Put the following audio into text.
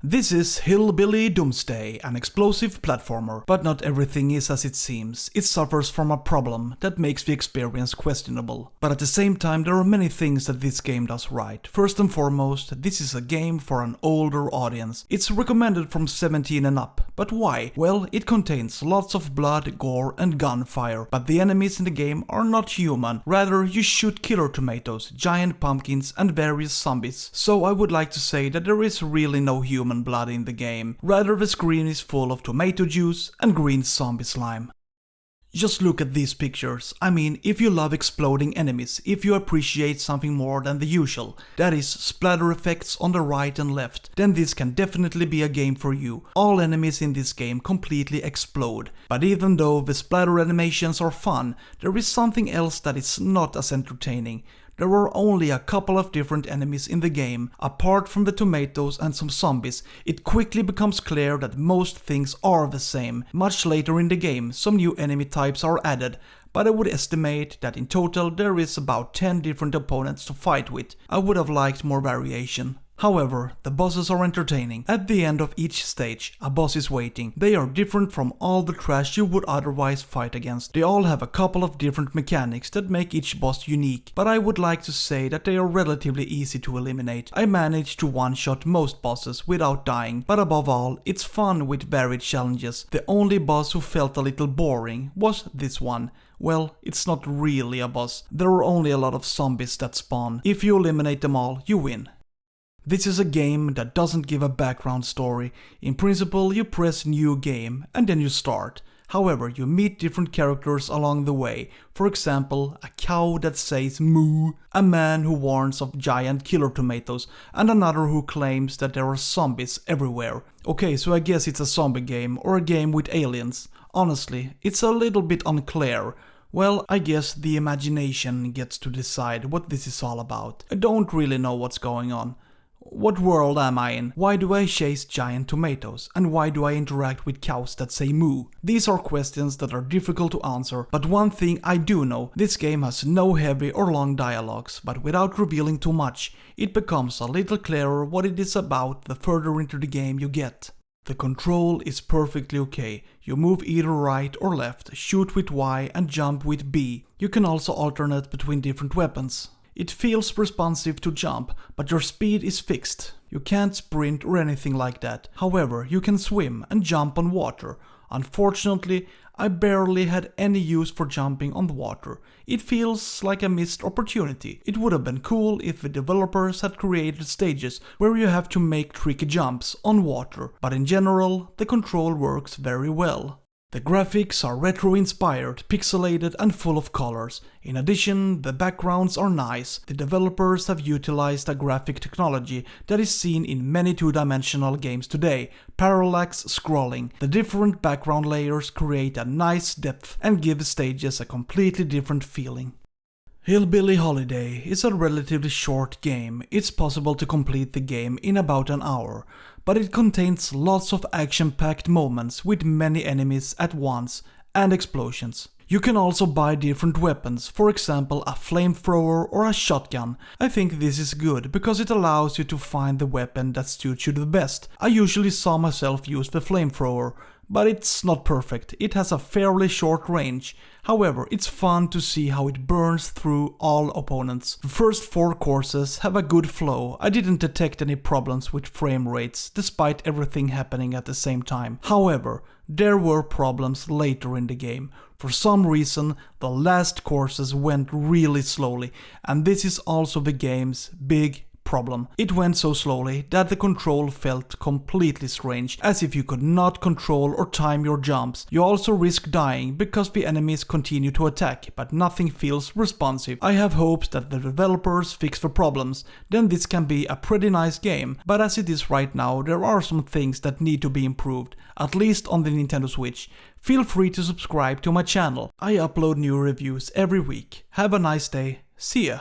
This is Hillbilly Doomsday, an explosive platformer, but not everything is as it seems. It suffers from a problem that makes the experience questionable. But at the same time, there are many things that this game does right. First and foremost, this is a game for an older audience. It's recommended from 17 and up. But why? Well, it contains lots of blood, gore and gunfire, but the enemies in the game are not human. Rather, you shoot killer tomatoes, giant pumpkins and various zombies. So I would like to say that there is really no human blood in the game. Rather, the screen is full of tomato juice and green zombie slime. Just look at these pictures. I mean, if you love exploding enemies, if you appreciate something more than the usual, that is, splatter effects on the right and left, then this can definitely be a game for you. All enemies in this game completely explode. But even though the splatter animations are fun, there is something else that is not as entertaining. There are only a couple of different enemies in the game. Apart from the tomatoes and some zombies, it quickly becomes clear that most things are the same. Much later in the game, some new enemy types are added, but I would estimate that in total there is about 10 different opponents to fight with. I would have liked more variation. However, the bosses are entertaining. At the end of each stage, a boss is waiting. They are different from all the trash you would otherwise fight against. They all have a couple of different mechanics that make each boss unique, but I would like to say that they are relatively easy to eliminate. I managed to one-shot most bosses without dying, but above all, it's fun with varied challenges. The only boss who felt a little boring was this one. Well, it's not really a boss. There are only a lot of zombies that spawn. If you eliminate them all, you win. This is a game that doesn't give a background story. In principle, you press new game and then you start. However, you meet different characters along the way. For example, a cow that says moo, a man who warns of giant killer tomatoes, and another who claims that there are zombies everywhere. Okay, so I guess it's a zombie game or a game with aliens. Honestly, it's a little bit unclear. Well, I guess the imagination gets to decide what this is all about. I don't really know what's going on. What world am I in? Why do I chase giant tomatoes? And why do I interact with cows that say moo? These are questions that are difficult to answer, but one thing I do know, this game has no heavy or long dialogues, but without revealing too much, it becomes a little clearer what it is about the further into the game you get. The control is perfectly okay. You move either right or left, shoot with Y and jump with B. You can also alternate between different weapons. It feels responsive to jump, but your speed is fixed. You can't sprint or anything like that. However, you can swim and jump on water. Unfortunately, I barely had any use for jumping on the water. It feels like a missed opportunity. It would have been cool if the developers had created stages where you have to make tricky jumps on water, but in general, the control works very well. The graphics are retro-inspired, pixelated and full of colors. In addition, the backgrounds are nice. The developers have utilized a graphic technology that is seen in many two-dimensional games today, parallax scrolling. The different background layers create a nice depth and give stages a completely different feeling. Hillbilly Holiday is a relatively short game. It's possible to complete the game in about an hour, but it contains lots of action-packed moments with many enemies at once and explosions. You can also buy different weapons, for example a flamethrower or a shotgun. I think this is good because it allows you to find the weapon that suits you the best. I usually saw myself use the flamethrower, but it's not perfect. It has a fairly short range. However, it's fun to see how it burns through all opponents. The first 4 courses have a good flow. I didn't detect any problems with frame rates, despite everything happening at the same time. However, there were problems later in the game. For some reason, the last courses went really slowly, and this is also the game's big problem. It went so slowly that the control felt completely strange, as if you could not control or time your jumps. You also risk dying because the enemies continue to attack, but nothing feels responsive. I have hopes that the developers fix the problems, then this can be a pretty nice game, but as it is right now, there are some things that need to be improved, at least on the Nintendo Switch. Feel free to subscribe to my channel. I upload new reviews every week. Have a nice day. See ya!